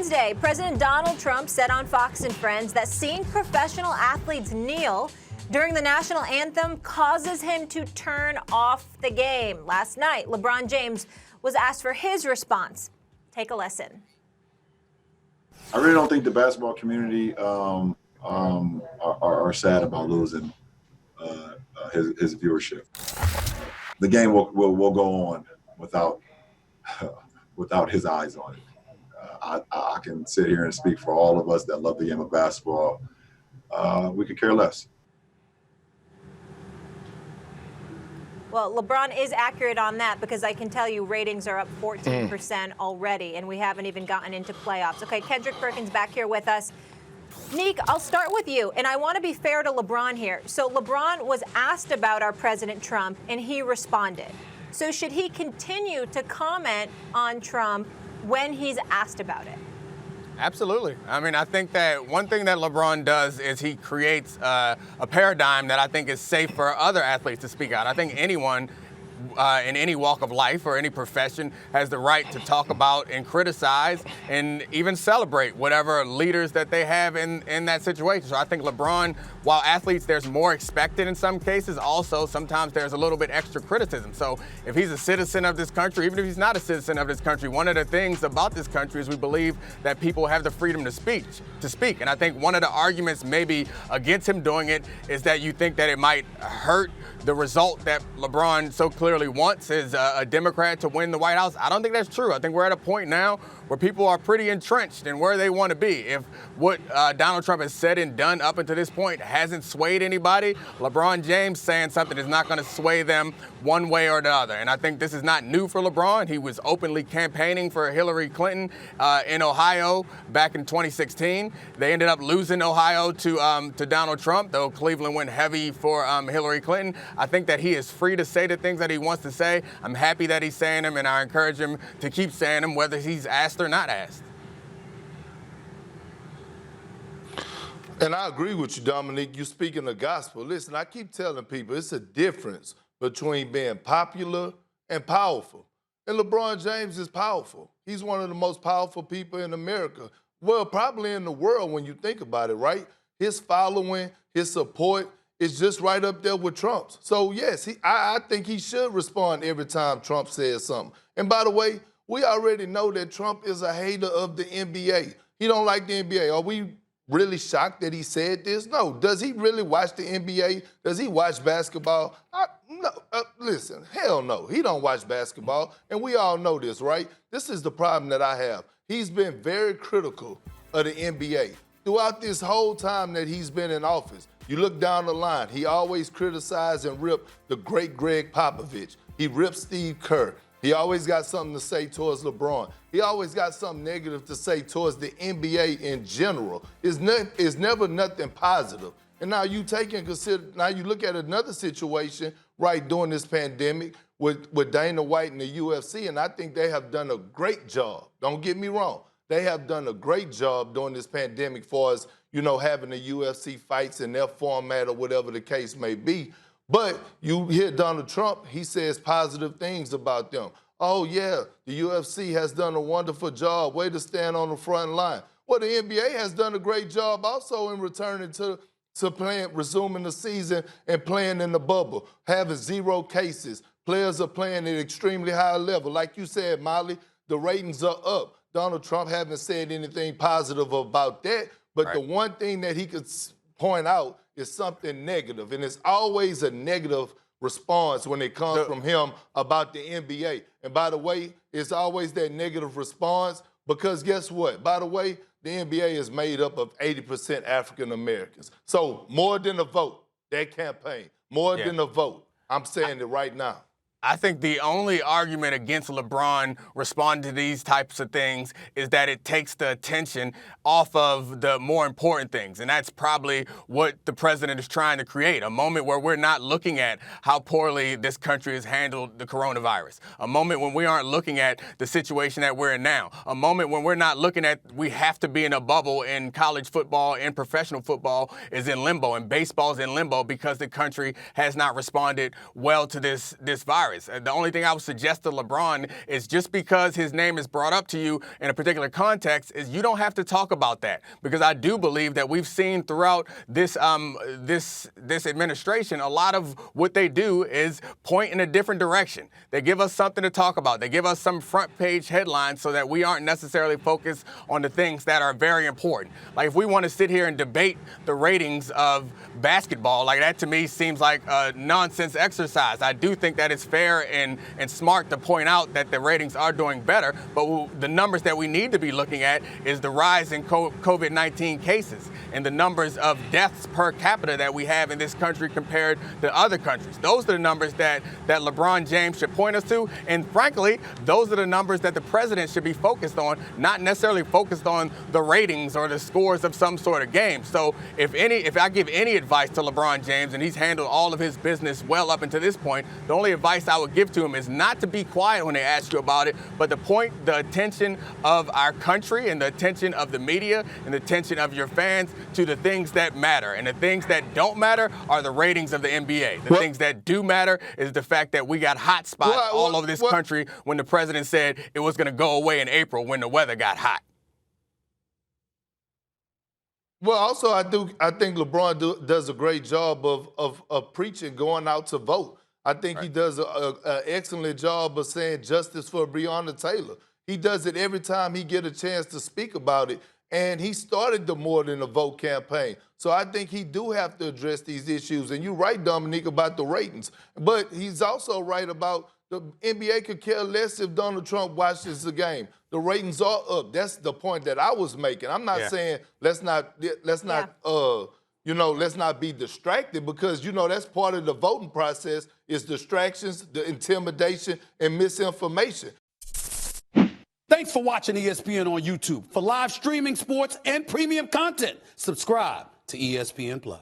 Tuesday, President Donald Trump said on Fox and Friends that seeing professional athletes kneel during the national anthem causes him to turn off the game. Last night, LeBron James was asked for his response. Take a listen. I really don't think the basketball community are sad about losing his viewership. The game will go on without his eyes on it. I can sit here and speak for all of us that love the game of basketball. We could care less. Well, LeBron is accurate on that because I can tell you ratings are up 14% already, and we haven't even gotten into playoffs. Okay, Kendrick, Perkins back here with us. Nick, I'll start with you, and I want to be fair to LeBron here. So LeBron was asked about our President Trump, and he responded. So should he continue to comment on Trump when he's asked about it? Absolutely. I mean, I think that one thing that LeBron does is he creates a paradigm that I think is safe for other athletes to speak out. I think anyone in any walk of life or any profession has the right to talk about and criticize and even celebrate whatever leaders that they have in that situation. So I think LeBron, while athletes, there's more expected in some cases, also sometimes there's a little bit extra criticism. So if he's a citizen of this country, even if he's not a citizen of this country, one of the things about this country is we believe that people have the freedom to speak. And I think one of the arguments maybe against him doing it is that you think that it might hurt the result that LeBron so clearly wants is a Democrat to win the White House. I don't think that's true. I think we're at a point now where people are pretty entrenched in where they want to be. If what Donald Trump has said and done up until this point hasn't swayed anybody, LeBron James saying something is not going to sway them one way or the other. And I think this is not new for LeBron. He was openly campaigning for Hillary Clinton in Ohio back in 2016. They ended up losing Ohio to Donald Trump, though Cleveland went heavy for Hillary Clinton. I think that he is free to say the things that he wants to say. I'm happy that he's saying them, and I encourage him to keep saying them, whether he's asked or not asked. And I agree with you, Domonique. You speaking the gospel. Listen, I keep telling people it's a difference between being popular and powerful. And LeBron James is powerful. He's one of the most powerful people in America. Well, probably in the world when you think about it, right? His following, his support is just right up there with Trump's. So, yes, I think he should respond every time Trump says something. And by the way, we already know that Trump is a hater of the NBA. He don't like the NBA. Are we really shocked that he said this? No. Does he really watch the NBA? Does he watch basketball? No. Listen, hell no. He don't watch basketball, and we all know this, right? This is the problem that I have. He's been very critical of the NBA. Throughout this whole time that he's been in office, you look down the line, he always criticized and ripped the great Greg Popovich. He ripped Steve Kerr. He always got something to say towards LeBron. He always got something negative to say towards the NBA in general. It's never nothing positive. And now you look at another situation right during this pandemic with Dana White and the UFC, and I think they have done a great job. Don't get me wrong. They have done a great job during this pandemic for us, having the UFC fights in their format or whatever the case may be. But you hear Donald Trump, he says positive things about them. Oh, yeah, the UFC has done a wonderful job. Way to stand on the front line. Well, the NBA has done a great job also in returning to playing, resuming the season and playing in the bubble, having 0 cases. Players are playing at an extremely high level. Like you said, Molly, the ratings are up. Donald Trump hasn't said anything positive about that, but right. The one thing that he could point out is something negative, and it's always a negative response when it comes from him about the NBA. And by the way, it's always that negative response because guess what? By the way, the NBA is made up of 80% African Americans. So more than a vote, that campaign, more than a vote. I'm saying it right now. I think the only argument against LeBron responding to these types of things is that it takes the attention off of the more important things. And that's probably what the president is trying to create, a moment where we're not looking at how poorly this country has handled the coronavirus, a moment when we aren't looking at the situation that we're in now, a moment when we're not looking at we have to be in a bubble and college football and professional football is in limbo and baseball is in limbo because the country has not responded well to this virus. virus. The only thing I would suggest to LeBron is just because his name is brought up to you in a particular context is you don't have to talk about that, because I do believe that we've seen throughout this administration, a lot of what they do is point in a different direction. They give us something to talk about. They give us some front page headlines so that we aren't necessarily focused on the things that are very important. Like if we want to sit here and debate the ratings of basketball, like that to me seems like a nonsense exercise. I do think that it's fair and smart to point out that the ratings are doing better, but the numbers that we need to be looking at is the rise in COVID-19 cases and the numbers of deaths per capita that we have in this country compared to other countries. Those are the numbers that LeBron James should point us to, and frankly, those are the numbers that the president should be focused on, not necessarily focused on the ratings or the scores of some sort of game. So if I give any advice to LeBron James, and he's handled all of his business well up until this point, the only advice I would give to him is not to be quiet when they ask you about it, but to point the attention of our country and the attention of the media and the attention of your fans to the things that matter. And the things that don't matter are the ratings of the NBA. The things that do matter is the fact that we got hot spots all over this country when the president said it was going to go away in April when the weather got hot. Well, also, I think LeBron does a great job of preaching, going out to vote. I think he does an excellent job of saying justice for Breonna Taylor. He does it every time he get a chance to speak about it. And he started the More Than a Vote campaign. So I think he do have to address these issues. And you're right, Domonique, about the ratings. But he's also right about the NBA could care less if Donald Trump watches the game. The ratings are up. That's the point that I was making. I'm not saying let's not be distracted, because, that's part of the voting process is distractions, the intimidation, and misinformation. Thanks for watching ESPN on YouTube. For live streaming, sports, and premium content, subscribe to ESPN+.